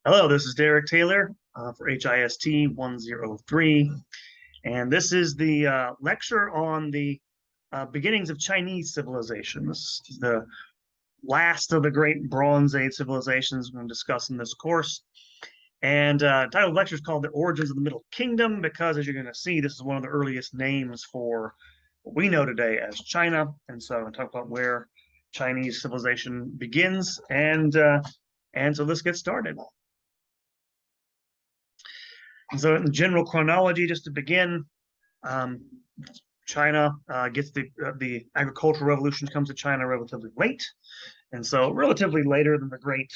Hello, this is Derek Taylor for HIST 103, and this is the lecture on the beginnings of Chinese civilization. This is the last of the great Bronze Age civilizations we're going to discuss in this course. And the title of the lecture is called The Origins of the Middle Kingdom, because as you're going to see, this is one of the earliest names for what we know today as China. And so I'm going to talk about where Chinese civilization begins, and so let's get started. And so in general chronology, just to begin, um, China gets the agricultural revolution comes to China relatively late, and so relatively later than the great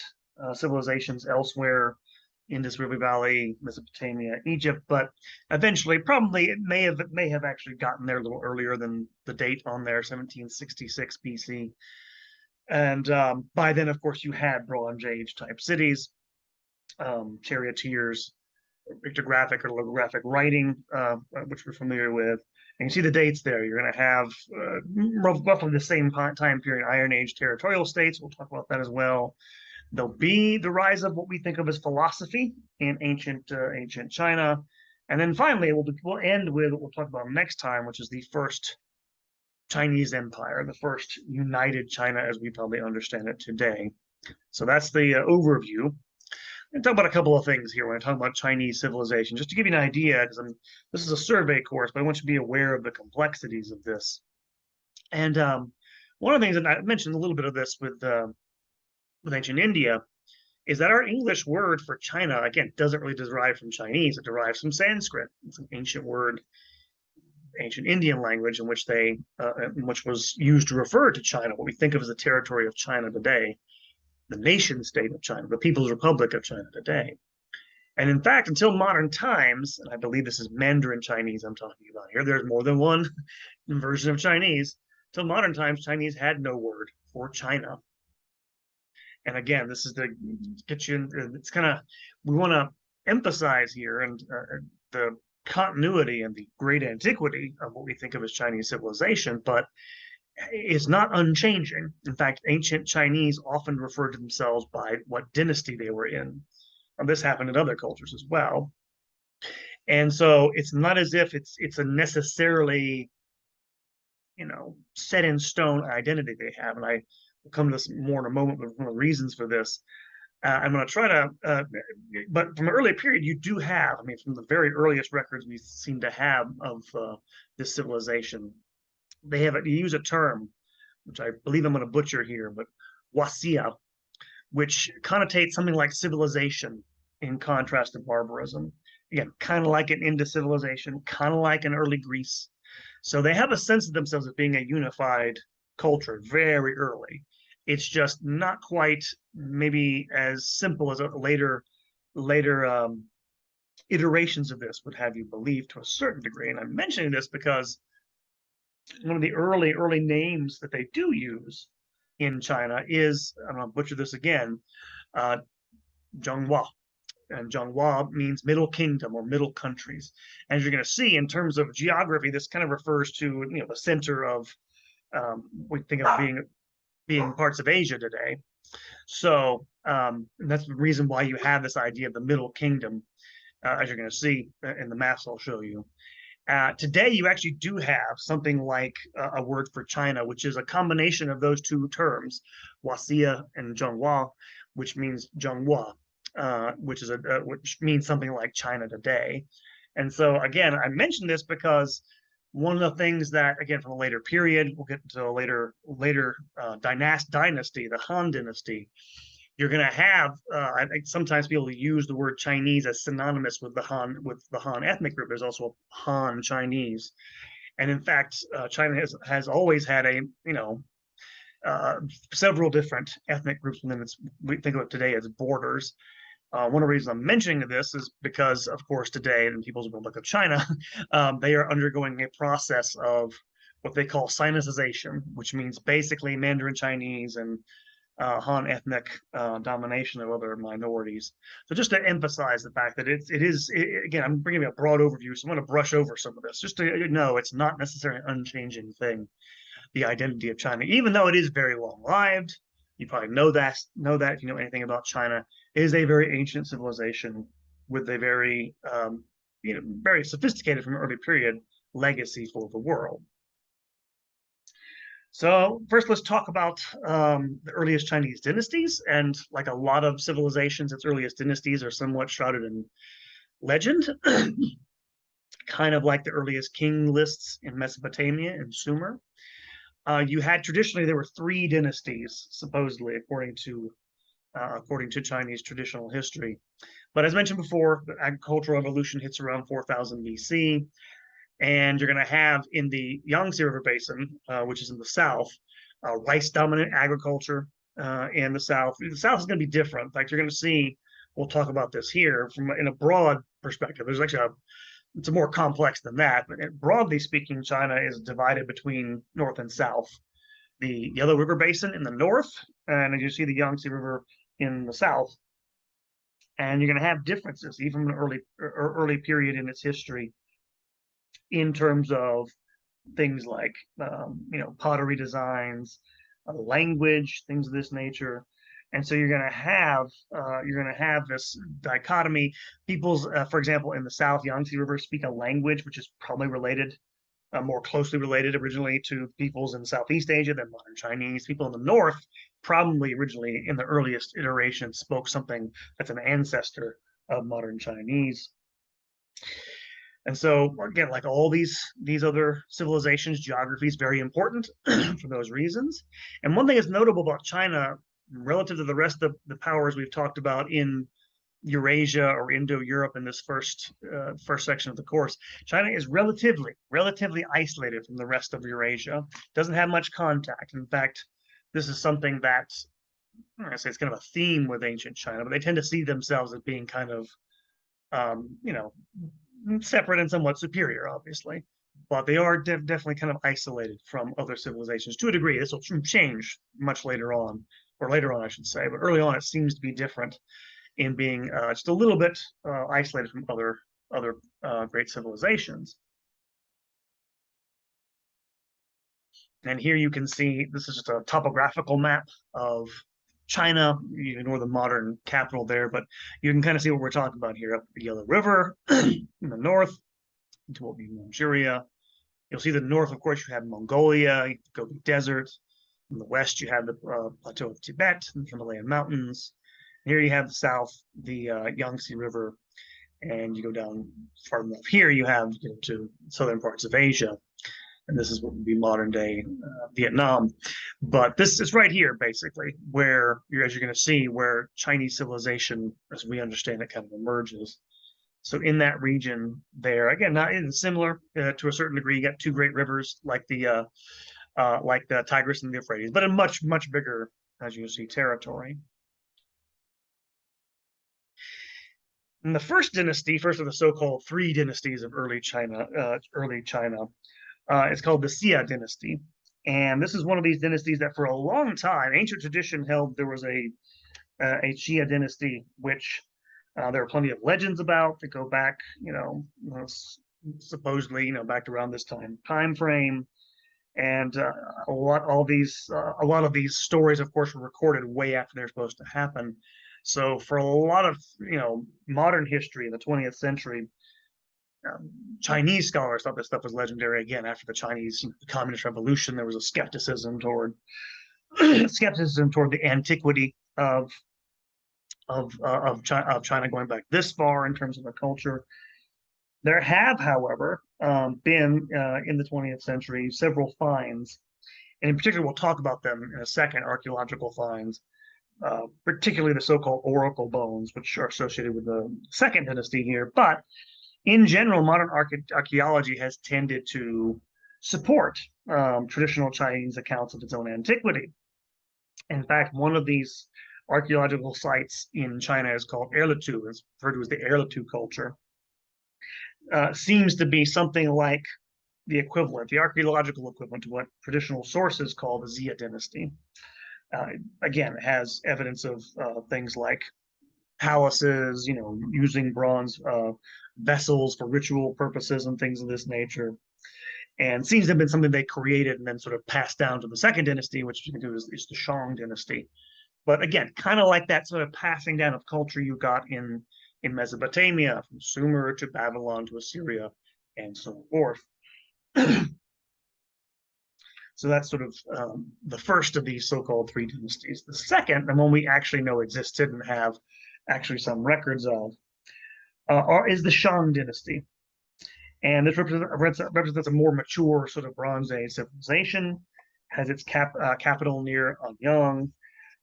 civilizations elsewhere, Indus River Valley, Mesopotamia, Egypt, but eventually, probably it may have actually gotten there a little earlier than the date on there, 1766 BC. And by then, of course, you had Bronze Age type cities, charioteers, pictographic or logographic writing, which we're familiar with. And you see the dates there. You're going to have roughly the same time period, Iron Age territorial states. We'll talk about that as well. There'll be the rise of what we think of as philosophy in ancient China. And then finally, we'll end with what we'll talk about next time, which is the first Chinese empire, the first united China as we probably understand it today. So that's the overview. And talk about a couple of things here when I talk about Chinese civilization, just to give you an idea, because this is a survey course, but I want you to be aware of the complexities of this. And one of the things, and I mentioned a little bit of this with ancient India, is that our English word for China, again, doesn't really derive from Chinese. It derives from Sanskrit. It's an ancient word, ancient Indian language, in which was used to refer to China, what we think of as the territory of China today, the nation state of China, the People's Republic of China today. And in fact, until modern times, and I believe this is Mandarin Chinese I'm talking about here, there's more than one version of Chinese. Till modern times, Chinese had no word for China. And again, this is to get you in, it's kind of, we want to emphasize here and the continuity and the great antiquity of what we think of as Chinese civilization, but is not unchanging. In fact, ancient Chinese often referred to themselves by what dynasty they were in. And this happened in other cultures as well. And so it's not as if it's a necessarily, set in stone identity they have. And I will come to this more in a moment, but one of the reasons for this. I'm going to try to, but from an early period, you do have, from the very earliest records we seem to have of this civilization, they use a term, which I believe I'm going to butcher here, but wasia, which connotates something like civilization in contrast to barbarism. Again, kind of like an Indus civilization, kind of like an early Greece. So they have a sense of themselves as being a unified culture very early. It's just not quite maybe as simple as later iterations of this would have you believe to a certain degree. And I'm mentioning this because one of the early names that they do use in China is, I'm going to butcher this again, Zhonghua. And Zhonghua means Middle Kingdom or Middle Countries. As you're going to see, in terms of geography, this kind of refers to the center of we think of being parts of Asia today. So that's the reason why you have this idea of the Middle Kingdom, as you're going to see in the maps I'll show you. Today, you actually do have something like a word for China, which is a combination of those two terms, Wasia and Zhonghua, which means Zhonghua, which means something like China today. And so, again, I mentioned this because one of the things that, again, from a later period, we'll get into a later dynasty, the Han Dynasty. You're going to have I think sometimes people use the word Chinese as synonymous with the Han ethnic group. There's also Han Chinese, and in fact, China has always had several different ethnic groups within its. We think of it today as borders. One of the reasons I'm mentioning this is because, of course, today in People's Republic of China, they are undergoing a process of what they call Sinicization, which means basically Mandarin Chinese and Han ethnic domination of other minorities. So just to emphasize the fact that again, I'm bringing a broad overview, so I'm going to brush over some of this just to know it's not necessarily an unchanging thing, the identity of China, even though it is very long lived. You probably know that if you know anything about China. is a very ancient civilization with a very, very sophisticated from an early period legacy for the world. So first, let's talk about the earliest Chinese dynasties. And like a lot of civilizations, its earliest dynasties are somewhat shrouded in legend, kind of like the earliest king lists in Mesopotamia and Sumer. You had traditionally there were three dynasties, supposedly, according to Chinese traditional history. But as mentioned before, the agricultural revolution hits around 4000 BC, and you're going to have in the Yangtze River Basin, which is in the south, rice-dominant agriculture in the south. The south is going to be different. In fact, you're going to see. We'll talk about this here from in a broad perspective. There's actually it's more complex than that, but broadly speaking, China is divided between north and south. The Yellow River Basin in the north, and as you see the Yangtze River in the south. And you're going to have differences, even from an early period in its history, in terms of things like pottery designs, language, things of this nature. And so you're going to have this dichotomy. People's, for example, in the South, Yangtze River speak a language which is probably related, more closely related originally to peoples in Southeast Asia than modern Chinese. People in the North probably originally in the earliest iteration spoke something that's an ancestor of modern Chinese. And so again, like all these other civilizations, geography is very important for those reasons. And one thing that's notable about China relative to the rest of the powers we've talked about in Eurasia or Indo-Europe in this first section of the course, China is relatively isolated from the rest of Eurasia. Doesn't have much contact. In fact, this is something that I say it's kind of a theme with ancient China, but they tend to see themselves as being kind of separate and somewhat superior, obviously. But they are definitely kind of isolated from other civilizations to a degree. This will change much later on, or later on, I should say. But early on, it seems to be different in being just a little bit isolated from other great civilizations. And here you can see, this is just a topographical map of China. You ignore the modern capital there, but you can kind of see what we're talking about here. Up the Yellow River in the north, into what would be Manchuria. You'll see the north, of course, you have Mongolia, you go to the desert. In the west, you have the plateau of Tibet and the Himalayan mountains. Here you have the south, the Yangtze River, and you go down far enough here, you have to southern parts of Asia. And this is what would be modern day Vietnam. But this is right here, basically, where as you're going to see, where Chinese civilization, as we understand it, kind of emerges. So in that region there, again, not similar to a certain degree, you got two great rivers like the Tigris and the Euphrates, but a much bigger, as you see, territory. In the first dynasty, first of the so-called three dynasties of early China, it's called the Xia dynasty. And this is one of these dynasties that for a long time, ancient tradition held there was a Xia dynasty, which there are plenty of legends about that go back, supposedly, back to around this time frame. And a lot of these stories, of course, were recorded way after they're supposed to happen. So for a lot of modern history in the 20th century, Chinese scholars thought this stuff was legendary. Again, after the Chinese Communist Revolution, there was a skepticism toward the antiquity of China going back this far in terms of the culture. There have, however, been in the 20th century several finds, and in particular, we'll talk about them in a second, archaeological finds, particularly the so-called oracle bones, which are associated with the second dynasty here. But in general, modern archaeology has tended to support traditional Chinese accounts of its own antiquity. In fact, one of these archaeological sites in China is called Erlitou. It's referred to as the Erlitou culture. Seems to be something like the archaeological equivalent to what traditional sources call the Xia dynasty. Again, it has evidence of things like palaces, using bronze vessels for ritual purposes and things of this nature. And seems to have been something they created and then sort of passed down to the second dynasty, which you can do is the Shang dynasty, But again, kind of like that sort of passing down of culture you got in Mesopotamia, from Sumer to Babylon to Assyria, and so forth. So that's sort of the first of these so-called three dynasties. The second, and one we actually know existed and have actually some records of, is the Shang dynasty. And this represents a more mature sort of Bronze Age civilization, has its capital near Anyang.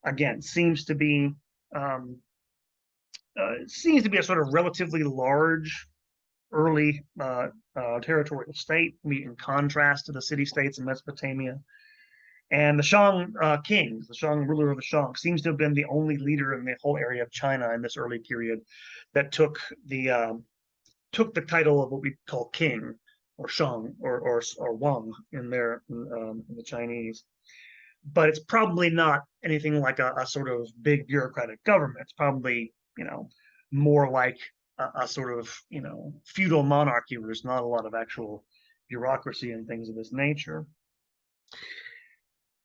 Again, seems to be a sort of relatively large early territorial state, in contrast to the city-states in Mesopotamia. And the Shang kings, the Shang ruler of the Shang, seems to have been the only leader in the whole area of China in this early period that took the title of what we call king, or Shang, or Wang in the Chinese. But it's probably not anything like a sort of big bureaucratic government. It's probably, more like a sort of, feudal monarchy where there's not a lot of actual bureaucracy and things of this nature.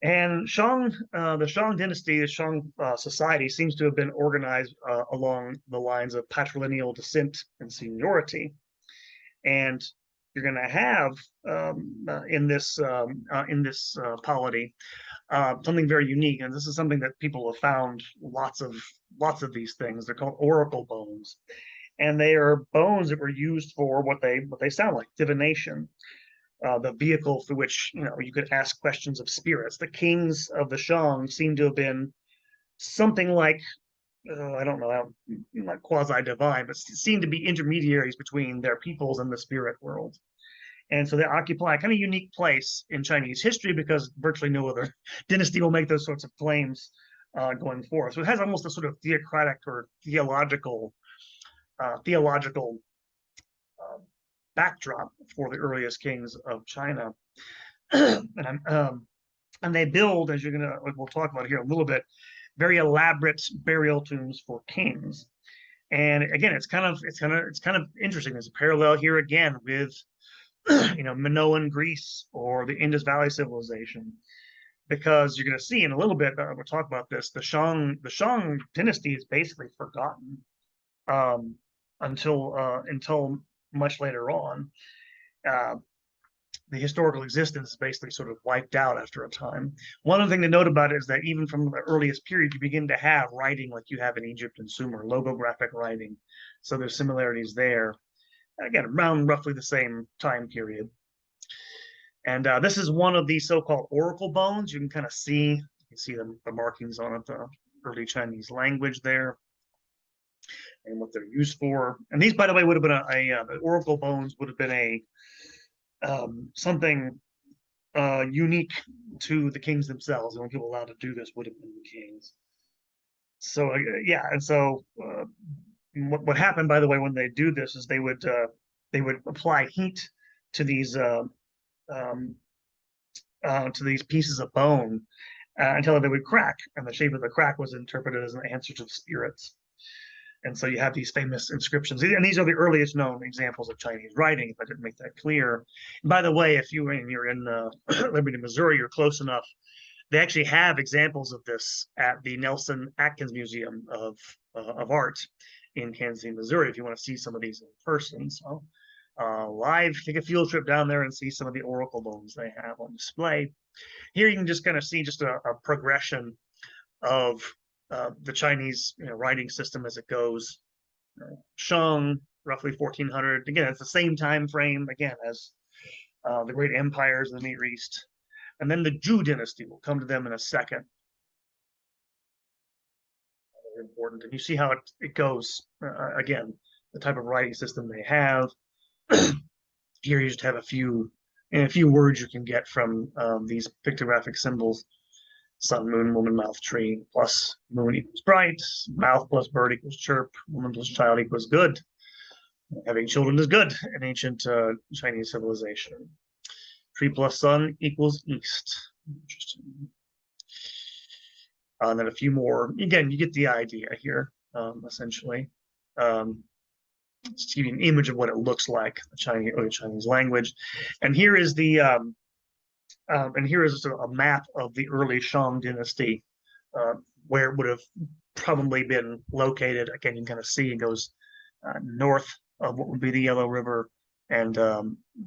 And the Shang dynasty, the Shang society, seems to have been organized along the lines of patrilineal descent and seniority. And you're going to have in this polity something very unique, and this is something that people have found lots of these things. They're called oracle bones, and they are bones that were used for what they sound like, divination. The vehicle through which you could ask questions of spirits. The kings of the Shang seem to have been something like, I don't know, not quasi-divine, but seem to be intermediaries between their peoples and the spirit world. And so they occupy a kind of unique place in Chinese history because virtually no other dynasty will make those sorts of claims going forth. So it has almost a sort of theocratic or theological backdrop for the earliest kings of China. And they build, as we'll talk about here a little bit, very elaborate burial tombs for kings. And again, it's kind of interesting. There's a parallel here again with Minoan Greece or the Indus Valley civilization, because you're going to see in a little bit, we'll talk about this, the Shang dynasty is basically forgotten until much later on. The historical existence is basically sort of wiped out after a time. One other thing to note about it is that even from the earliest period, you begin to have writing like you have in Egypt and Sumer, logographic writing. So there's similarities there. Again, around roughly the same time period. And this is one of these so-called oracle bones. You can kind of see, the markings on it, the early Chinese language there, and what they're used for. And these, by the way, would have been the oracle bones would have been something unique to the kings themselves. The only people allowed to do this would have been the kings. So yeah, and so what happened, by the way, when they do this is they would apply heat to these pieces of bone until they would crack, and the shape of the crack was interpreted as an answer to the spirits. And so you have these famous inscriptions, and these are the earliest known examples of Chinese writing, if I didn't make that clear. And by the way, if you're in Liberty, Missouri, you're close enough. They actually have examples of this at the Nelson Atkins Museum of Art in Kansas City, Missouri, if you want to see some of these in person. So take a field trip down there and see some of the oracle bones they have on display. Here you can just kind of see just a progression of the Chinese writing system as it goes. Shang, roughly 1400. Again, it's the same time frame, again, as the great empires in the Near East. And then the Zhou dynasty, we'll come to them in a second. Very important. And you see how it goes, again, the type of writing system they have. Here you just have a few words you can get from these pictographic symbols. Sun, moon, woman, mouth, tree, plus moon equals bright, mouth plus bird equals chirp, woman plus child equals good. Having children is good in ancient Chinese civilization. Tree plus sun equals east. Interesting. And then a few more. Again, you get the idea here, essentially. Just to give you an image of what it looks like, the early Chinese language. And here is a map of the early Shang dynasty, where it would have probably been located. Again, you can kind of see it goes north of what would be the Yellow River and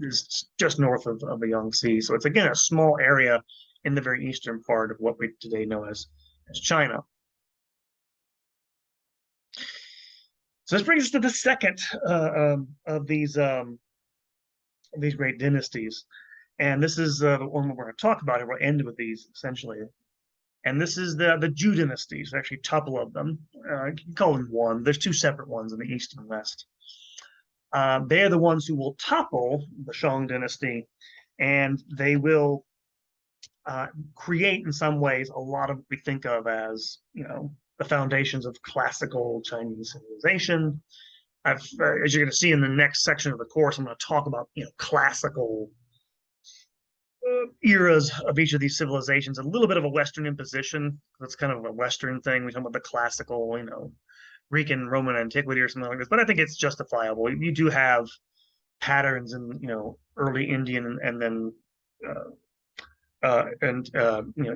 is just north of the Yangtze. So it's again a small area in the very eastern part of what we today know as China. So this brings us to the second of these great dynasties, and this is the one we're going to talk about. And we'll end with these essentially. And this is the Zhou dynasty. There's actually a couple of them. You can call them one. There's two separate ones in the east and west. They are the ones who will topple the Shang dynasty, and they will create in some ways a lot of what we think of as, the foundations of classical Chinese civilization. As you're going to see in the next section of the course, I'm going to talk about, classical eras of each of these civilizations, a little bit of a Western imposition. That's kind of a Western thing. We talk about the classical, Greek and Roman antiquity or something like this, but I think it's justifiable. You do have patterns in, early Indian and then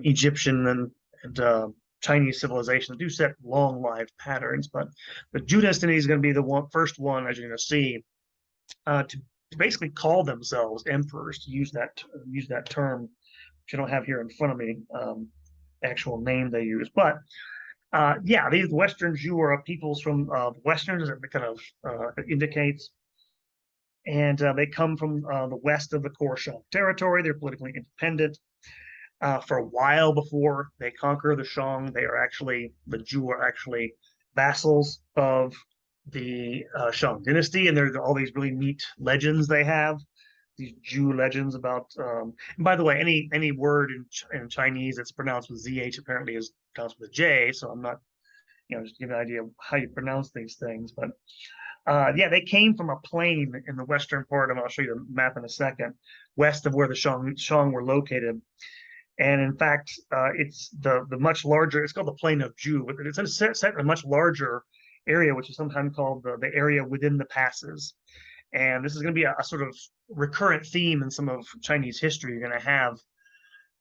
Egyptian and Chinese civilization that do set long-lived patterns. But the Zhou dynasty is going to be the first one, as you're going to see, to basically call themselves emperors, to use that term, which I don't have here in front of me, actual name they use. But these Western Zhou are peoples from Westerns, as it kind of indicates. And they come from the west of the core Shang territory. They're politically independent. For a while before they conquer the Shang, the Zhou are actually vassals of the Shang dynasty, and there's all these really neat legends they have. These Zhou legends about. And by the way, any word in Chinese that's pronounced with ZH apparently is pronounced with a J. So I'm not, just give an idea of how you pronounce these things. But they came from a plain in the western part, and I'll show you the map in a second, west of where the Shang were located. And in fact, it's the much larger. It's called the Plain of Zhou, but it's set in a much larger area, which is sometimes called the area within the passes. And this is going to be a sort of recurrent theme in some of Chinese history. You're going to have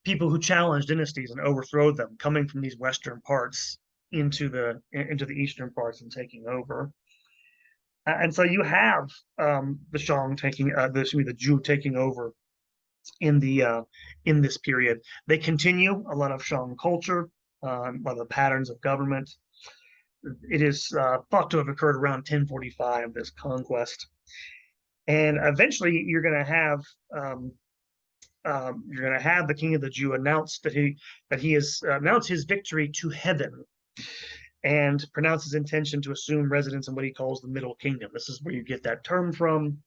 people who challenge dynasties and overthrow them coming from these western parts into the eastern parts and taking over. And so you have the Shang the Zhou taking over in this period. They continue a lot of Shang culture, a lot of the patterns of government. It is thought to have occurred around 1045, this conquest, and eventually you're going to have the king of the Zhou announce that he has announced his victory to heaven, and pronounce his intention to assume residence in what he calls the Middle Kingdom. This is where you get that term from.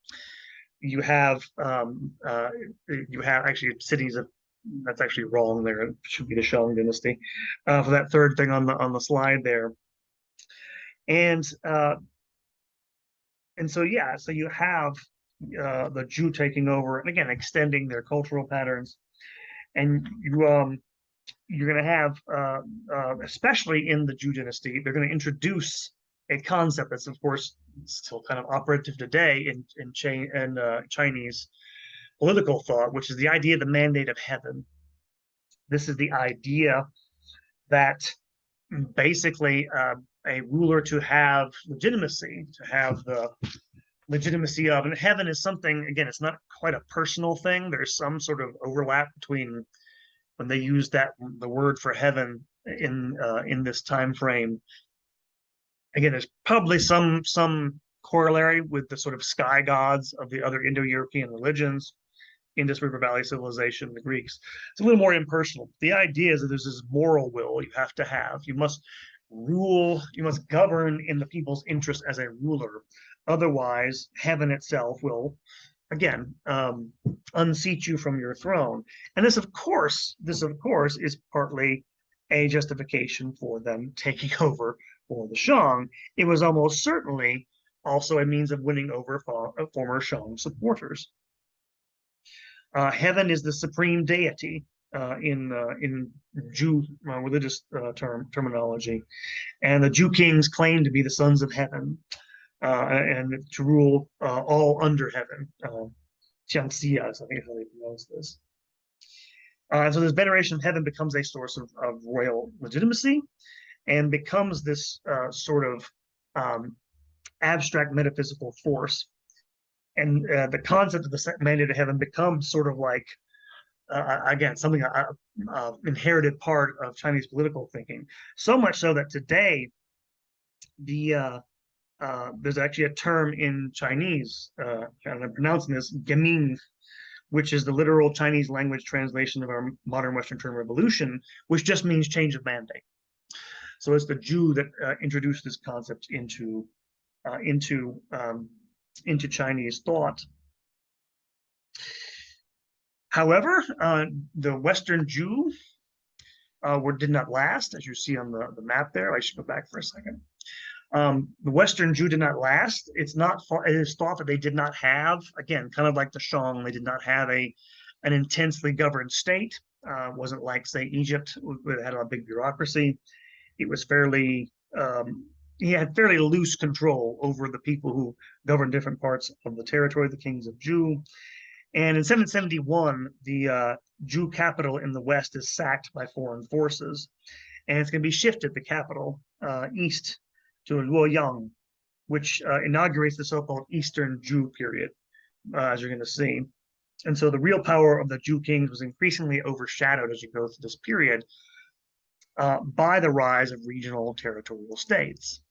You have actually cities of, that's actually wrong there. It should be the Shang dynasty for that third thing on the slide there. And so you have the Zhou taking over, and again extending their cultural patterns, and you're going to have, especially in the Zhou dynasty, they're going to introduce a concept that's, of course, still kind of operative today in Chinese political thought, which is the idea of the mandate of heaven. This is the idea that basically a ruler to have legitimacy, to have the legitimacy of, and heaven is something, again, it's not quite a personal thing. There's some sort of overlap between when they use the word for heaven in this time frame. Again, there's probably some corollary with the sort of sky gods of the other Indo-European religions, Indus River Valley civilization, the Greeks. It's a little more impersonal. The idea is that there's this moral will you have to have. You must rule, you must govern in the people's interest as a ruler. Otherwise, heaven itself will, again, unseat you from your throne. And this, of course, is partly a justification for them taking over for the Shang. It was almost certainly also a means of winning over former Shang supporters. Heaven is the supreme deity in Zhou religious terminology, and the Zhou kings claim to be the sons of heaven and to rule all under heaven. Jiangxia, I think is how they pronounce this. So this veneration of heaven becomes a source of royal legitimacy, and becomes this sort of abstract metaphysical force. And the concept of the mandate of heaven becomes sort of like, again, something inherited part of Chinese political thinking. So much so that today, there's actually a term in Chinese, and I'm pronouncing this, geming, which is the literal Chinese language translation of our modern Western term revolution, which just means change of mandate. So it's the Zhu that introduced this concept into Chinese thought. However, the Western Zhu did not last, as you see on the map there. I should go back for a second. The Western Zhu did not last. It is thought that they did not have, again, kind of like the Shang, they did not have an intensely governed state. Wasn't like, say, Egypt, that had a big bureaucracy. It was he had fairly loose control over the people who governed different parts of the territory, the kings of Zhu. And in 771, the Zhu capital in the west is sacked by foreign forces, and it's going to be shifted, the capital, east to Luoyang, which inaugurates the so-called Eastern Zhu period, as you're going to see. And so the real power of the Zhu kings was increasingly overshadowed as you go through this period by the rise of regional territorial states.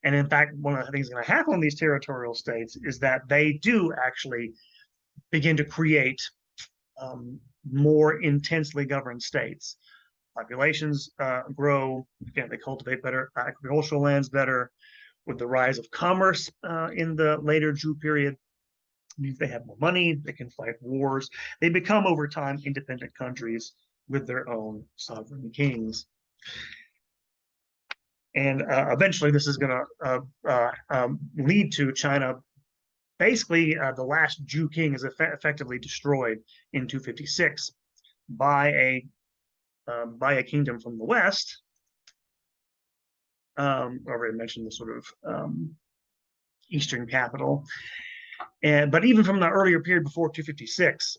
And in fact, one of the things going to happen in these territorial states is that they do actually begin to create more intensely governed states. Populations grow, again, they cultivate better agricultural lands better. With the rise of commerce in the later Zhu period, means they have more money, they can fight wars. They become, over time, independent countries with their own sovereign kings. And eventually this is going to lead to China. Basically, the last Zhu king is effectively destroyed in 256 by a kingdom from the west. I already mentioned the sort of eastern capital. But even from the earlier period before 256,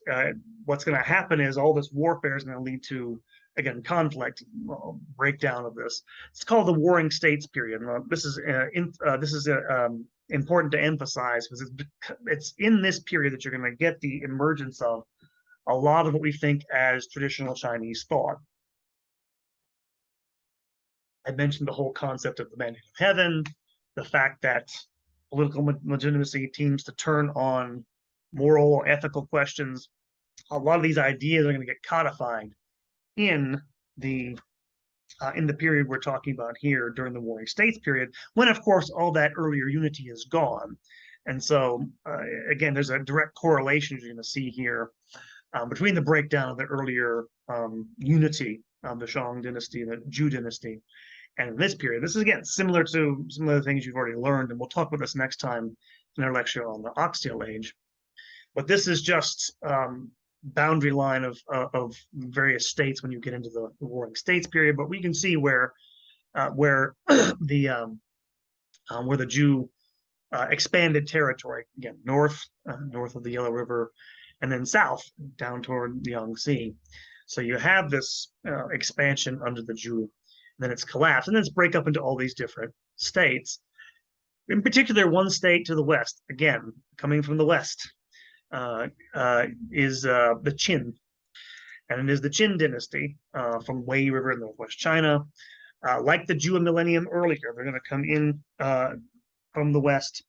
what's going to happen is all this warfare is going to lead to, again, conflict, breakdown of this. It's called the Warring States period. This is important to emphasize because it's in this period that you're going to get the emergence of a lot of what we think as traditional Chinese thought. I mentioned the whole concept of the mandate of heaven, the fact that political legitimacy teams to turn on moral or ethical questions. A lot of these ideas are going to get codified in the period we're talking about here during the Warring States period, when, of course, all that earlier unity is gone. And so, again, there's a direct correlation you're going to see here between the breakdown of the earlier unity of the Shang dynasty and the Zhu dynasty. And in this period, this is, again, similar to some of the things you've already learned, and we'll talk about this next time in our lecture on the Oxtail Age. But this is just boundary line of various states when you get into the Warring States period. But we can see where the Zhu expanded territory, again, north of the Yellow River, and then south down toward the Yangtze. So you have this expansion under the Zhu. Then it's collapsed, and then it's break up into all these different states. In particular, one state to the west, again, coming from the west, is the Qin. And it is the Qin dynasty from Wei River in northwest China. Like the Zhu a millennium earlier, they're going to come in from the west,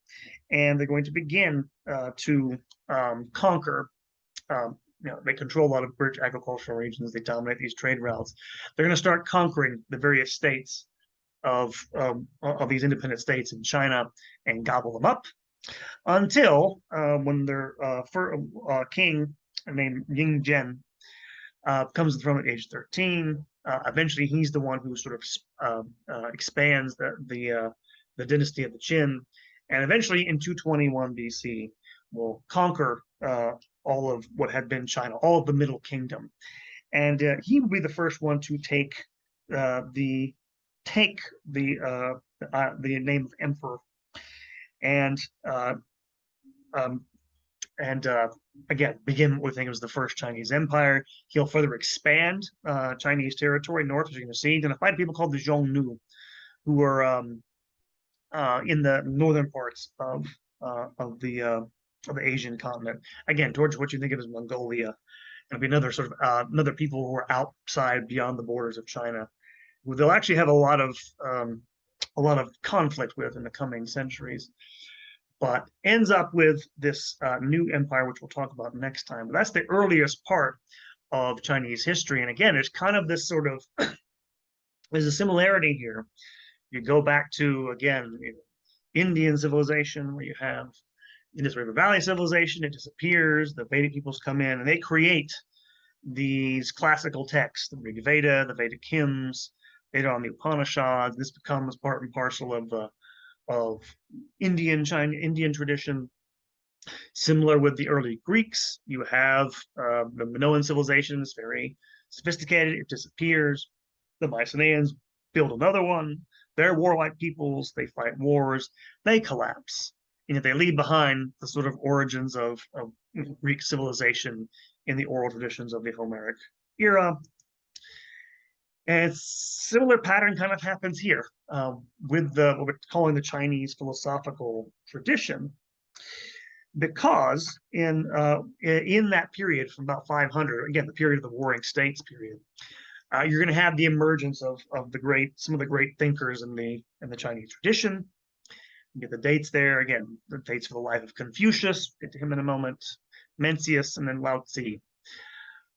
and they're going to begin to conquer. They control a lot of rich agricultural regions. They dominate these trade routes. They're going to start conquering the various states of these independent states in China and gobble them up until when their king named Ying Zhen comes to the throne at age 13. Eventually, he's the one who sort of expands the dynasty of the Qin, and eventually in 221 BC will conquer all of what had been China, all of the Middle Kingdom, and he would be the first one to take the name of emperor, and again, begin what we think was the first Chinese empire. He'll further expand Chinese territory north, as you're going to see. He's going to fight people called the Xiongnu, who were in the northern parts of the Asian continent. Again, towards what you think of as Mongolia. It'll be another sort of another people who are outside beyond the borders of China, who they'll actually have a lot of conflict with in the coming centuries. But ends up with this new empire, which we'll talk about next time. But that's the earliest part of Chinese history. And again, it's kind of this sort of there's a similarity here. You go back to again Indian civilization, where you have Indus River Valley civilization. It disappears. The Vedic peoples come in and they create these classical texts, the Rig Veda, the Vedic hymns, later on the Upanishads. This becomes part and parcel of Indian tradition. Similar with the early Greeks, you have the Minoan civilization is very sophisticated. It disappears. The Mycenaeans build another one. They're warlike peoples. They fight wars. They collapse. And they leave behind the sort of origins of Greek civilization in the oral traditions of the Homeric era. And similar pattern kind of happens here with what we're calling the Chinese philosophical tradition, because in that period from about 500, again the period of the Warring States period, you're going to have the emergence of some of the great thinkers in the Chinese tradition. You get the dates there again, the dates for the life of Confucius. Get to him in a moment. Mencius, and then Lao Tzu,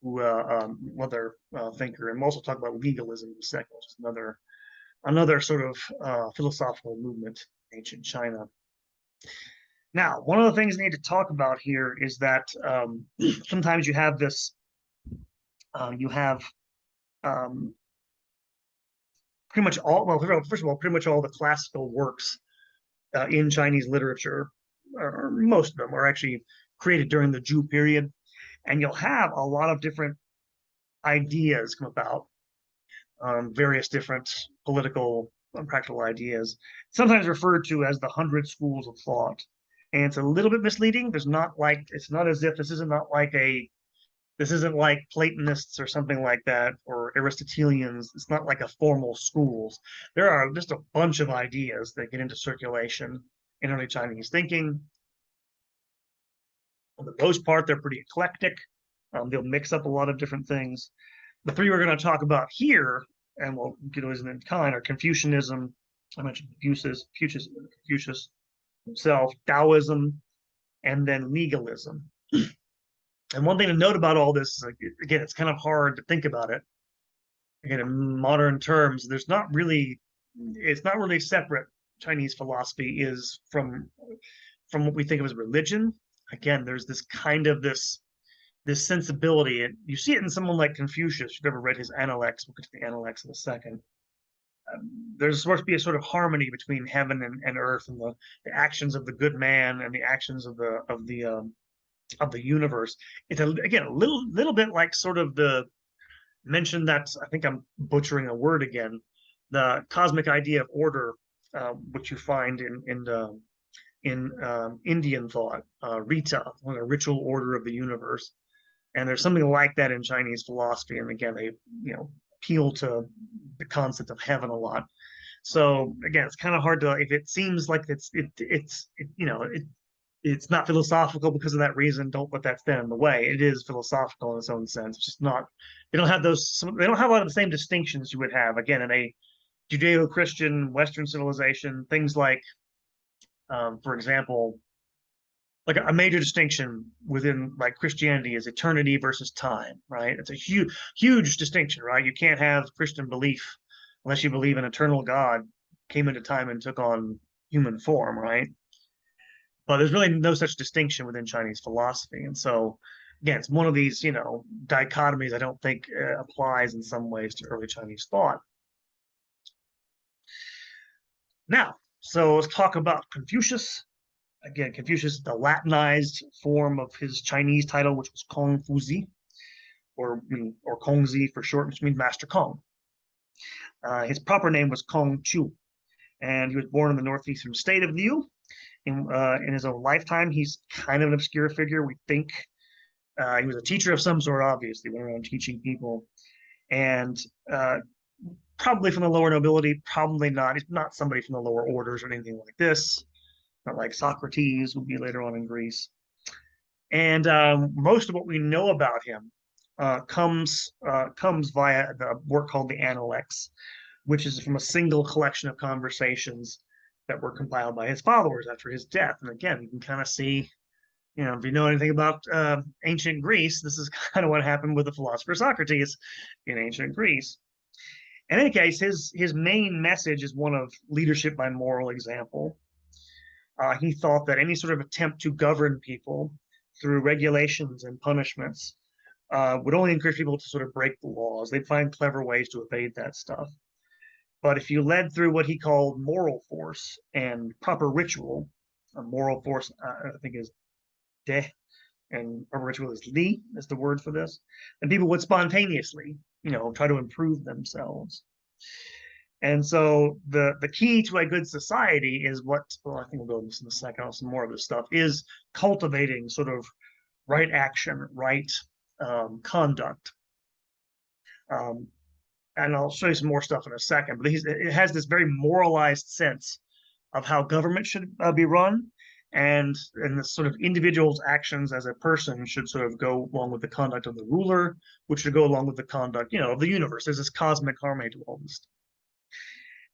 who another thinker, and we'll also talk about legalism in a second, which is another sort of philosophical movement in ancient China. Now, one of the things we need to talk about here is that sometimes you have this, pretty much all, well, first of all, pretty much all the classical works in Chinese literature, or most of them, are actually created during the Zhou period. And you'll have a lot of different ideas come about, various different political and practical ideas, sometimes referred to as the 100 schools of thought. And it's a little bit misleading. It's not as if this isn't like Platonists or something like that, or Aristotelians. It's not like a formal schools. There are just a bunch of ideas that get into circulation in early Chinese thinking. For the most part, they're pretty eclectic. They'll mix up a lot of different things. The three we're going to talk about here, and we'll get those in kind, are Confucianism. I mentioned Confucius himself, Taoism, and then legalism. And one thing to note about all this is, again, it's kind of hard to think about it. Again, in modern terms, it's not really separate. Chinese philosophy is from what we think of as religion. Again, there's this kind of this sensibility, and you see it in someone like Confucius. If you've ever read his Analects, we'll get to the Analects in a second. There's supposed to be a sort of harmony between heaven and earth, and the actions of the good man and the actions of the universe. It's again a little bit like sort of the mention that, I think I'm butchering a word again, the cosmic idea of order, which you find in Indian thought, Rita, a ritual order of the universe. And there's something like that in Chinese philosophy. And again, they appeal to the concept of heaven a lot. So again, it's kind of hard to, if it seems like it's not philosophical because of that reason, don't let that stand in the way. It is philosophical in its own sense. It's just not, they don't have a lot of the same distinctions you would have, again, in a Judeo-Christian Western civilization. Things like, for example, like a major distinction within like Christianity is eternity versus time, right? It's a huge distinction, right? You can't have Christian belief unless you believe an eternal God came into time and took on human form, right? But there's really no such distinction within Chinese philosophy. And so, again, it's one of these, dichotomies I don't think applies in some ways to early Chinese thought. Now, so let's talk about Confucius. Again, Confucius, the Latinized form of his Chinese title, which was Kong Fuzi, or Kongzi for short, which means Master Kong. His proper name was Kong Chu, and he was born in the northeastern state of Liu. In his own lifetime, he's kind of an obscure figure. We think He was a teacher of some sort, obviously, went around teaching people, and probably from the lower nobility, probably not. He's not somebody from the lower orders or anything like this, not like Socrates would be later on in Greece. And most of what we know about him comes via the work called the Analects, which is from a single collection of conversations that were compiled by his followers after his death. And again, you can kind of see, if you know anything about ancient Greece, this is kind of what happened with the philosopher Socrates in ancient Greece. In any case, his main message is one of leadership by moral example. He thought that any sort of attempt to govern people through regulations and punishments would only encourage people to sort of break the laws. They'd find clever ways to evade that stuff. But if you led through what he called moral force and proper ritual, a moral force, I think, is de, and proper ritual is li, is the word for this, then people would spontaneously, try to improve themselves. And so the key to a good society is what, well, I think we'll go into this in a second, on some more of this stuff, is cultivating sort of right action, right conduct. And I'll show you some more stuff in a second, but it has this very moralized sense of how government should be run, and the sort of individual's actions as a person should sort of go along with the conduct of the ruler, which should go along with the conduct, of the universe. There's this cosmic harmony to all this stuff.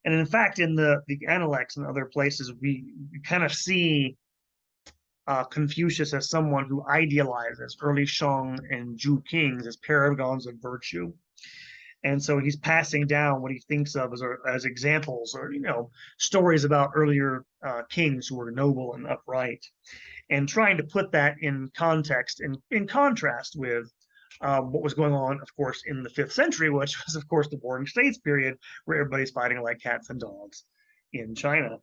And in fact, in the Analects and other places, we kind of see Confucius as someone who idealizes early Shang and Zhou kings as paragons of virtue. And so he's passing down what he thinks of as examples, or stories about earlier kings who were noble and upright, and trying to put that in context and in contrast with what was going on, of course, in the 5th century, which was, of course, the Warring States period, where everybody's fighting like cats and dogs in China.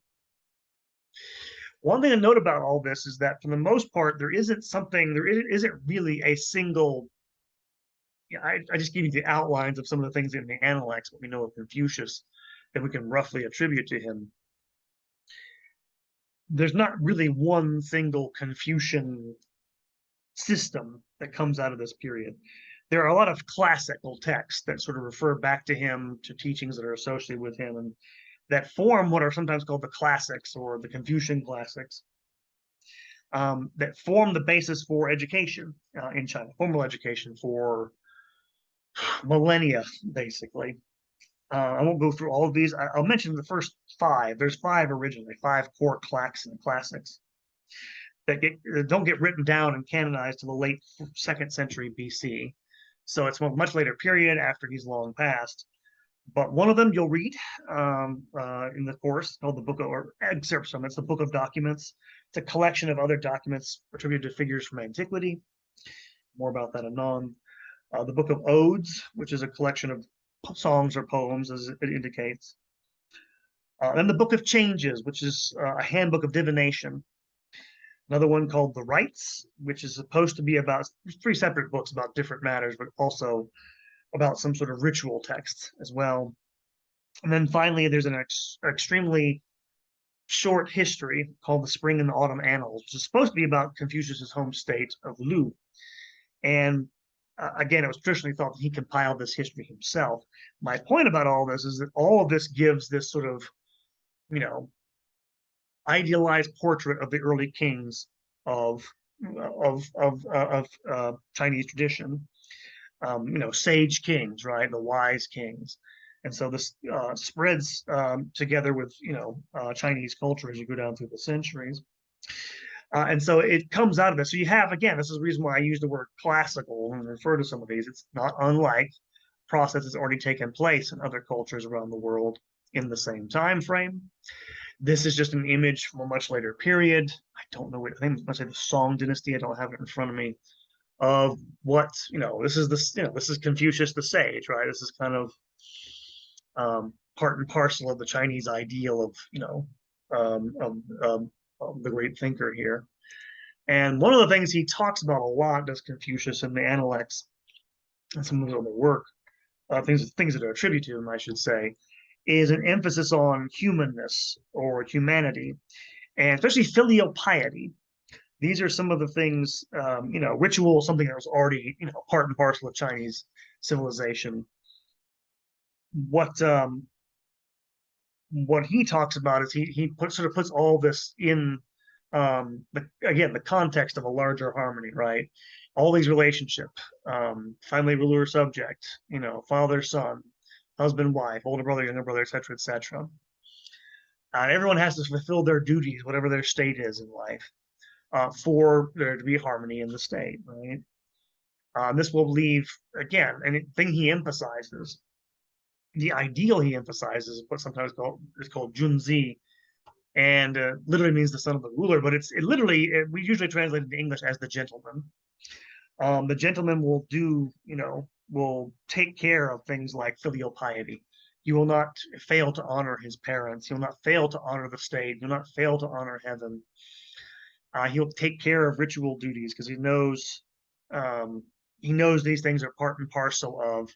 One thing to note about all this is that, for the most part, there isn't really a single. I just give you the outlines of some of the things in the Analects, what we know of Confucius, that we can roughly attribute to him. There's not really one single Confucian system that comes out of this period. There are a lot of classical texts that sort of refer back to him, to teachings that are associated with him, and that form what are sometimes called the classics, or the Confucian classics, that form the basis for education in China, formal education for millennia, basically. I won't go through all of these. I'll mention the first 5. There's 5 originally, 5 core classics that don't get written down and canonized to the late 2nd century BC. So it's a much later period after he's long passed. But one of them you'll read in the course, called the Book of, or excerpts from it. It's the Book of Documents. It's a collection of other documents attributed to figures from antiquity. More about that anon. The Book of Odes, which is a collection of songs or poems, as it indicates. Then the Book of Changes, which is a handbook of divination. Another one called The Rites, which is supposed to be about 3 separate books about different matters, but also about some sort of ritual texts as well. And then finally, there's an extremely short history called the Spring and the Autumn Annals, which is supposed to be about Confucius's home state of Lu. And again, it was traditionally thought that he compiled this history himself. My point about all this is that all of this gives this sort of, idealized portrait of the early kings of Chinese tradition. Sage kings, right? The wise kings. And so this spreads together with, Chinese culture as you go down through the centuries. And so it comes out of this. So you have, again, this is the reason why I use the word classical and refer to some of these. It's not unlike processes already taken place in other cultures around the world in the same time frame. This is just an image from a much later period. I don't know what, I think it's the Song dynasty. I don't have it in front of me. Of what, this is Confucius the sage, right? This is kind of part and parcel of the Chinese ideal of, the great thinker here. And one of the things he talks about a lot, does Confucius in the Analects and some of his other work, things that are attributed to him, I should say, is an emphasis on humanness or humanity, and especially filial piety. these are some of the things, ritual, something that was already, part and parcel of Chinese civilization. What he talks about is he sort of puts all this in the context of a larger harmony, right? All these relationships, family, ruler, subject, father, son, husband, wife, older brother, younger brother, etc., etc. Everyone has to fulfill their duties, whatever their state is in life, for there to be harmony in the state, right? This will leave, again, and the thing he emphasizes, the ideal he emphasizes, what sometimes is called Junzi, and literally means the son of the ruler, but we usually translate it into English as the gentleman. The gentleman will will take care of things like filial piety. He will not fail to honor his parents. He will not fail to honor the state. He will not fail to honor heaven. He'll take care of ritual duties because he knows these things are part and parcel of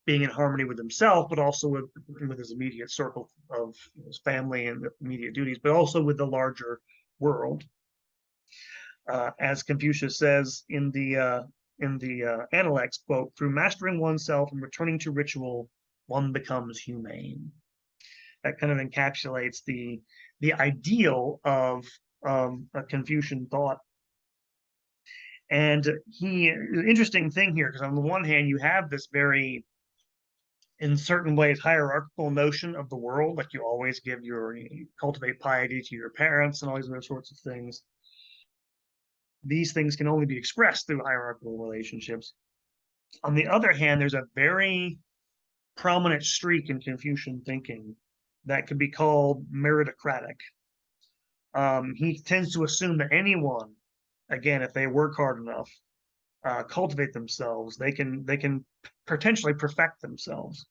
being in harmony with himself, but also with his immediate circle of his family and the immediate duties, but also with the larger world. As Confucius says in the Analects quote, "Through mastering oneself and returning to ritual, one becomes humane." That kind of encapsulates the ideal of a Confucian thought. And interesting thing here, because on the one hand, you have this very, in certain ways, hierarchical notion of the world, like you always you cultivate piety to your parents and all these other sorts of things. These things can only be expressed through hierarchical relationships. On the other hand, there's a very prominent streak in Confucian thinking that could be called meritocratic. He tends to assume that anyone, again, if they work hard enough, cultivate themselves, they can potentially perfect themselves,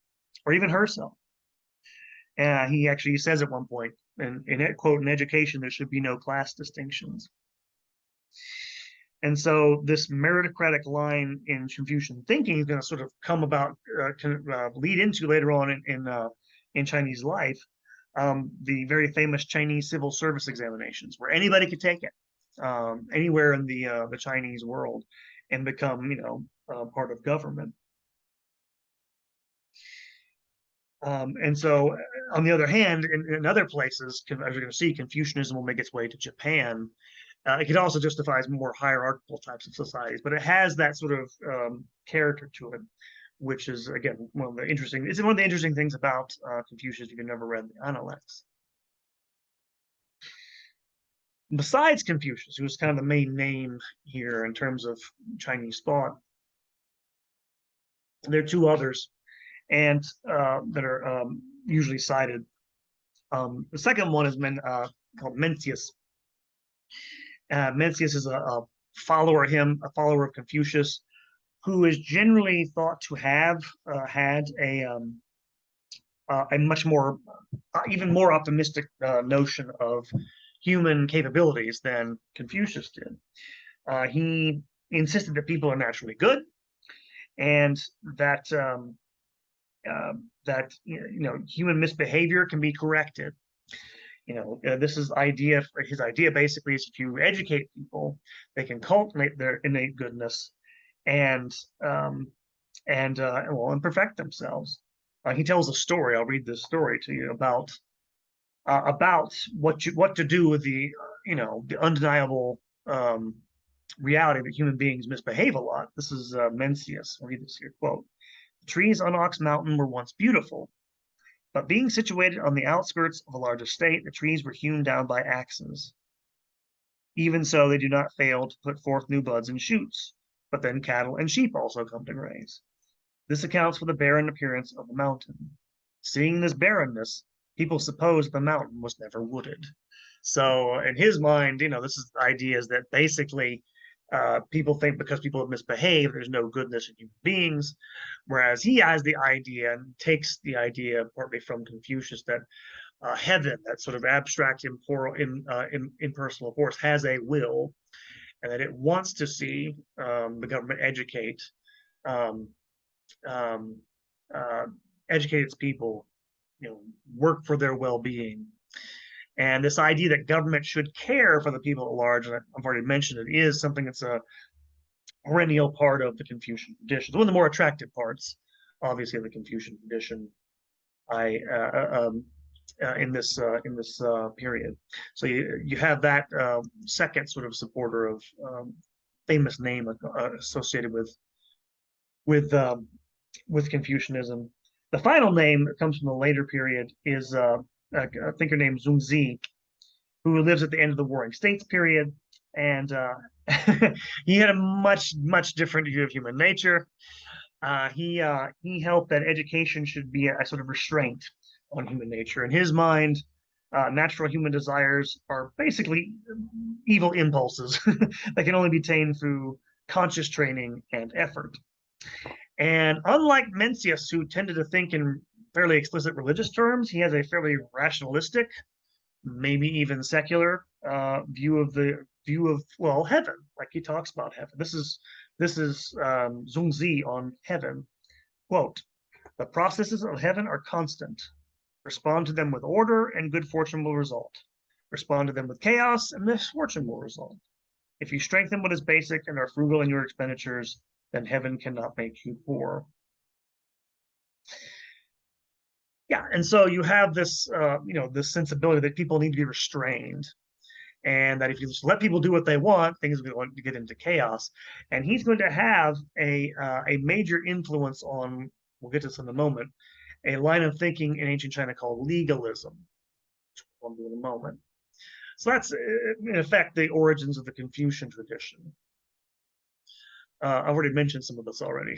or even herself. He actually says at one point, in quote, "In education, there should be no class distinctions." And so this meritocratic line in Confucian thinking is going to sort of come about, lead into later on in Chinese life, the very famous Chinese civil service examinations, where anybody could take it anywhere in the Chinese world and become, part of government. And so, on the other hand, in other places, as you're going to see, Confucianism will make its way to Japan. It could also justifies more hierarchical types of societies, but it has that sort of character to it, which is, again, one of the interesting things about Confucius if you've never read the Analects. Besides Confucius, who was kind of the main name here in terms of Chinese thought, there are two others, and that are usually cited. The second one is called Mencius. Mencius is a follower of Confucius, who is generally thought to have had a much more, even more optimistic notion of human capabilities than Confucius did. He insisted that people are naturally good, and that human misbehavior can be corrected. This is his idea basically is if you educate people, they can cultivate their innate goodness and perfect themselves. He tells a story. I'll read this story to you about what to do with the undeniable reality that human beings misbehave a lot. This is Mencius. I'll read this here quote: "The trees on Ox Mountain were once beautiful, but being situated on the outskirts of a large estate, the trees were hewn down by axes. Even so, they do not fail to put forth new buds and shoots, but then cattle and sheep also come to graze. This accounts for the barren appearance of the mountain. Seeing this barrenness, people suppose the mountain was never wooded." So in his mind, this is ideas that basically people think because people have misbehaved, there's no goodness in human beings. Whereas he has the idea and takes the idea partly from Confucius that heaven, that sort of abstract, impersonal force, has a will, and that it wants to see the government educate its people, work for their well-being. And this idea that government should care for the people at large, and I've already mentioned it, is something that's a perennial part of the Confucian tradition. It's one of the more attractive parts, obviously, of the Confucian tradition. I in this period. So you have that second sort of supporter of famous name associated with um, with Confucianism. The final name that comes from the later period is a thinker named Zhuangzi, who lives at the end of the Warring States period, and he had a much different view of human nature. He held that education should be a sort of restraint on human nature. In his mind, natural human desires are basically evil impulses that can only be tamed through conscious training and effort. And unlike Mencius, who tended to think in fairly explicit religious terms, he has a fairly rationalistic, maybe even secular view of well, heaven. Like he talks about heaven. This is Zhuangzi on heaven. Quote: "The processes of heaven are constant. Respond to them with order, and good fortune will result. Respond to them with chaos, and misfortune will result. If you strengthen what is basic and are frugal in your expenditures, then heaven cannot make you poor." Yeah, and so you have this, this sensibility that people need to be restrained, and that if you just let people do what they want, things are going to get into chaos. And he's going to have a major influence on, we'll get to this in a moment, a line of thinking in ancient China called legalism, which we'll do in a moment. So that's, in effect, the origins of the Confucian tradition. I've already mentioned some of this already,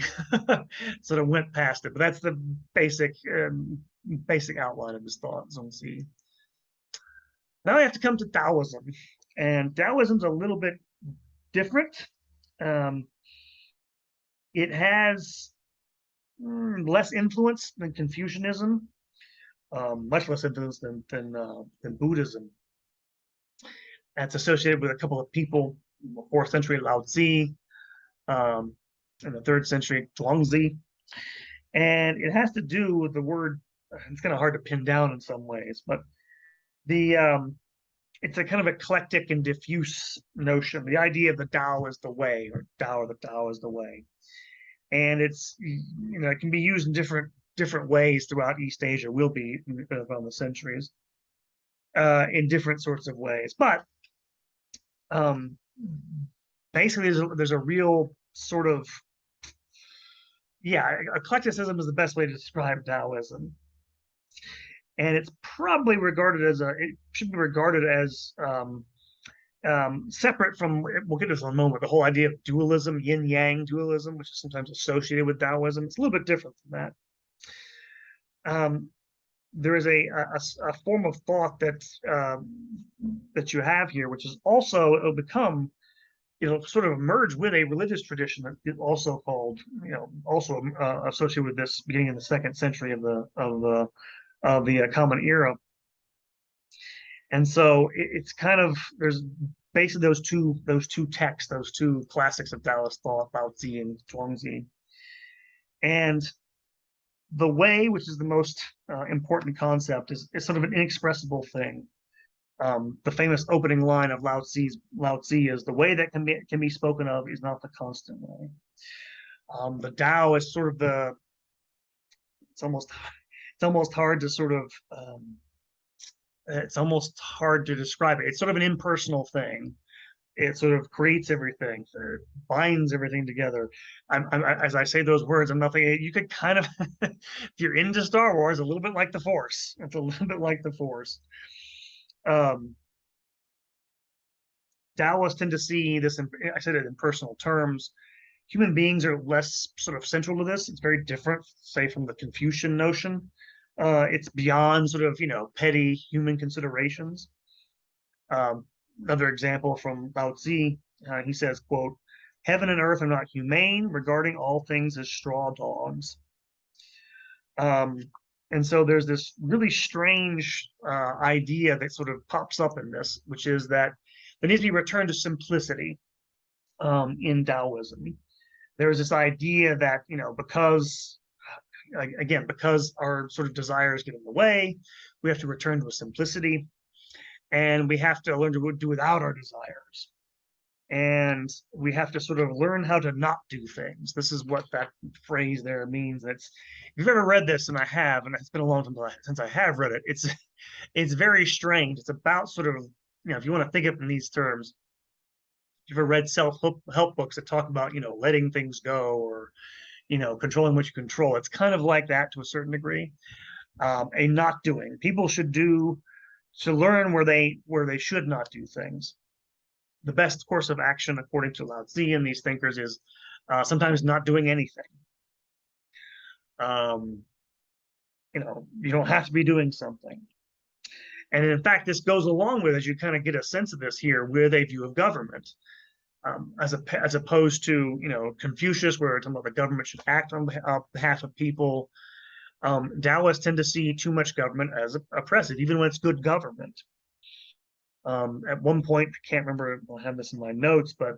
sort of went past it, but that's the basic outline of his thought, Zhuangzi. Now I have to come to Taoism, and Taoism's a little bit different. It has less influence than Confucianism, much less influence than Buddhism. That's associated with a couple of people. 4th century Lao Tzu, in the 3rd century Zhuangzi, and it has to do with the word. It's kind of hard to pin down in some ways, but it's a kind of eclectic and diffuse notion. The idea of the Tao is the way, or the Tao is the way, and it's, it can be used in different ways throughout East Asia. Will be around the centuries, in different sorts of ways, but basically there's a real sort of, eclecticism is the best way to describe Taoism. And it's probably regarded as it should be regarded as separate from, we'll get to this in a moment, the whole idea of dualism, yin yang dualism, which is sometimes associated with Taoism. It's a little bit different from that. There is a form of thought that you have here, which is also, it'll become, sort of emerge with a religious tradition that is also called, also associated with this beginning in the 2nd century of the Common Era. And so it's kind of, there's basically those two texts, those two classics of Taoist thought, Lao Tzu and Zhuangzi. And the way, which is the most important concept, is sort of an inexpressible thing. The famous opening line of Lao Tzu is, "The way that can be spoken of is not the constant way." The Tao is sort of it's almost hard to sort of, it's almost hard to describe it. It's sort of an impersonal thing. It sort of creates everything, it binds everything together. As I say those words, I'm nothing. You could kind of, if you're into Star Wars, a little bit like the Force. It's a little bit like the Force. Taoists tend to see this, I said it in personal terms. Human beings are less sort of central to this. It's very different, say, from the Confucian notion. It's beyond sort of, petty human considerations. Another example from Lao Tzu, he says, quote, "Heaven and earth are not humane, regarding all things as straw dogs." And so there's this really strange idea that sort of pops up in this, which is that there needs to be a return to simplicity in Taoism. There's this idea that, because our sort of desires get in the way, we have to return to a simplicity. and we have to learn to do without our desires. And we have to sort of learn how to not do things. This is what that phrase there means. If you've ever read this, and I have, and it's been a long time since I have read it, it's very strange. It's about sort of, if you want to think of it in these terms, if you've ever read self-help books that talk about, letting things go, or, controlling what you control, it's kind of like that to a certain degree. A not doing. People should learn where they should not do things. The best course of action, according to Lao Tzu and these thinkers, is sometimes not doing anything. You don't have to be doing something. And in fact, this goes along with, as you kind of get a sense of this here, with a view of government, as opposed to, Confucius, where it's about the government should act on behalf of people. Taoists tend to see too much government as oppressive, even when it's good government. At one point, I can't remember, I'll have this in my notes, but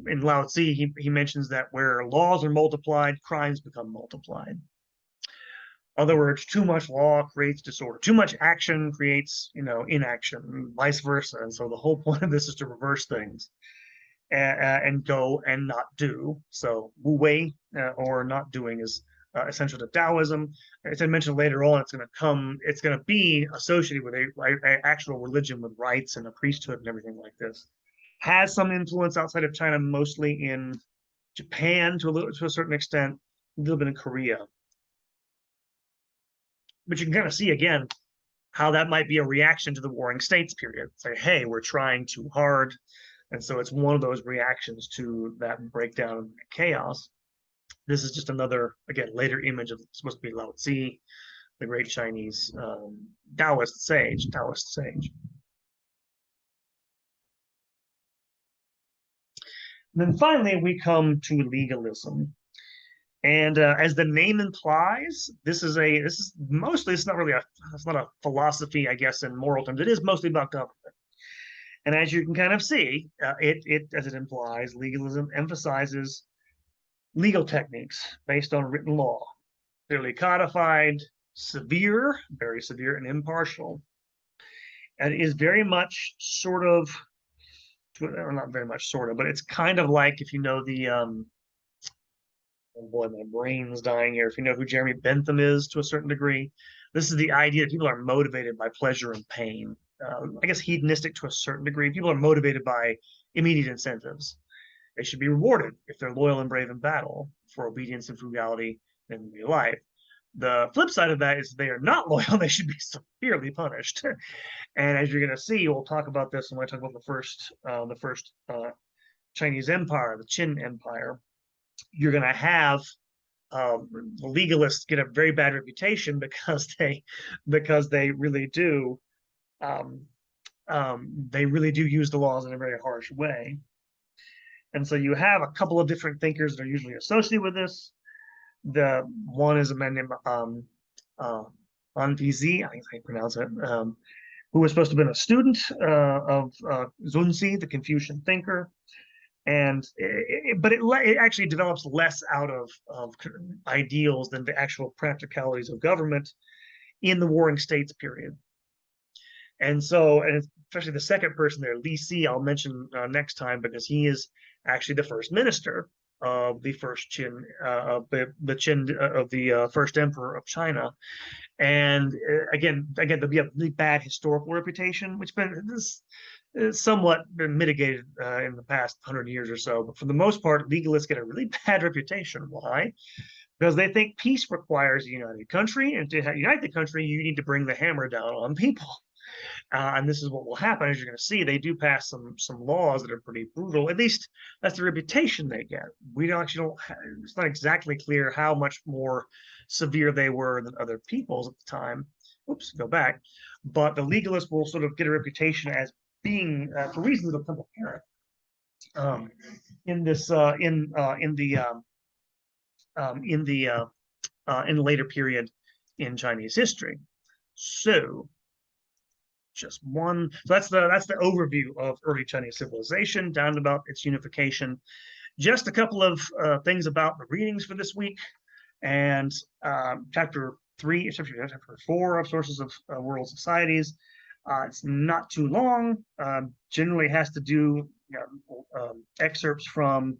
in Lao Tzu, he mentions that where laws are multiplied, crimes become multiplied. In other words, too much law creates disorder. Too much action creates, inaction, vice versa. And so the whole point of this is to reverse things and go and not do. So wu wei, or not doing, is essential to Taoism. As I mentioned later on, it's going to be associated with a actual religion with rites and a priesthood and everything like this. Has some influence outside of China, mostly in Japan to a certain extent, a little bit in Korea. But you can kind of see again how that might be a reaction to the Warring States period. Say, hey, we're trying too hard. And so it's one of those reactions to that breakdown and chaos. This is just another, again, later image of supposed to be Lao Tzu, the great Chinese Taoist sage. And then finally, we come to legalism. And as the name implies, this is mostly, it's not a philosophy, I guess, in moral terms. It is mostly about government. And as you can kind of see, as it implies, legalism emphasizes legal techniques based on written law, clearly codified, severe, very severe, and impartial. And it is very much sort of, or not very much sort of, but it's kind of like, if you know the, oh boy, my brain's dying here. If you know who Jeremy Bentham is to a certain degree, this is the idea that people are motivated by pleasure and pain. I guess hedonistic to a certain degree. People are motivated by immediate incentives. They should be rewarded if they're loyal and brave in battle for obedience and frugality in real life. The flip side of that is they are not loyal, they should be severely punished. And as you're going to see, we'll talk about this when I talk about the first Chinese Empire, the Qin Empire. You're going to have the legalists get a very bad reputation because they really do use the laws in a very harsh way. And so you have a couple of different thinkers that are usually associated with this. The one is a man named An Vizi, I think I pronounce it, who was supposed to have been a student of Zunzi, the Confucian thinker. And but it actually develops less out of ideals than the actual practicalities of government in the Warring States period. And so, and especially the second person there, Li Si, I'll mention next time, because he is actually the first minister of the first Qin, of the first emperor of China. And again, they have a really bad historical reputation, which has somewhat been mitigated in the past 100 years or so. But for the most part, legalists get a really bad reputation. Why? Because they think peace requires a united country, and to unite the country, you need to bring the hammer down on people. And this is what will happen. As you're going to see, they do pass some laws that are pretty brutal. At least that's the reputation they get. It's not exactly clear how much more severe they were than other peoples at the time. Oops, go back. But the legalists will sort of get a reputation as being, for reasons that become apparent, in the later period in Chinese history. So that's the overview of early Chinese civilization down to about its unification. Just a couple of things about the readings for this week. And chapter four of sources of world societies. It's not too long. Generally has to do excerpts from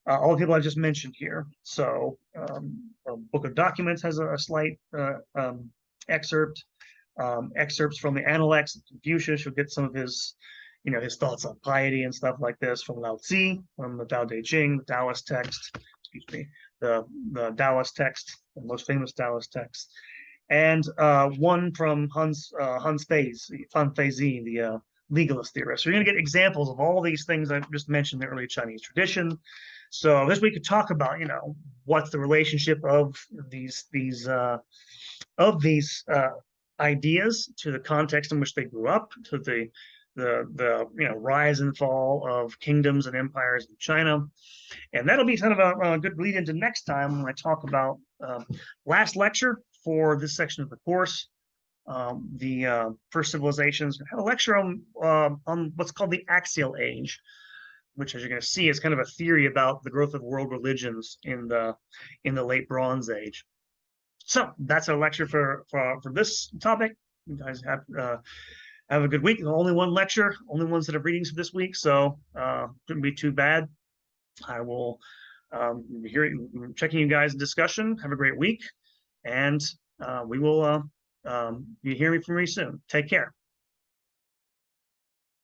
all the people I just mentioned here. So, Book of Documents has a slight excerpt. Excerpts from the Analects of Confucius. You'll get some of his, his thoughts on piety and stuff like this from Lao Tzu, from the Tao Te Ching, the Taoist text. Excuse me, the Taoist text, the most famous Taoist text, and one from Hans Faes, the legalist theorist. So you're going to get examples of all these things I just mentioned in the early Chinese tradition. So this we could talk about, what's the relationship of these ideas to the context in which they grew up, to the rise and fall of kingdoms and empires in China. And that'll be kind of a good lead into next time when I talk about last lecture for this section of the course, the first civilizations. I have a lecture on what's called the Axial Age, which, as you're going to see, is kind of a theory about the growth of world religions in the late Bronze Age. So that's our lecture for this topic. You guys have a good week. Only one lecture, only one set of readings for this week, so shouldn't be too bad. I will be checking you guys in discussion. Have a great week, and we will be hearing from me soon. Take care.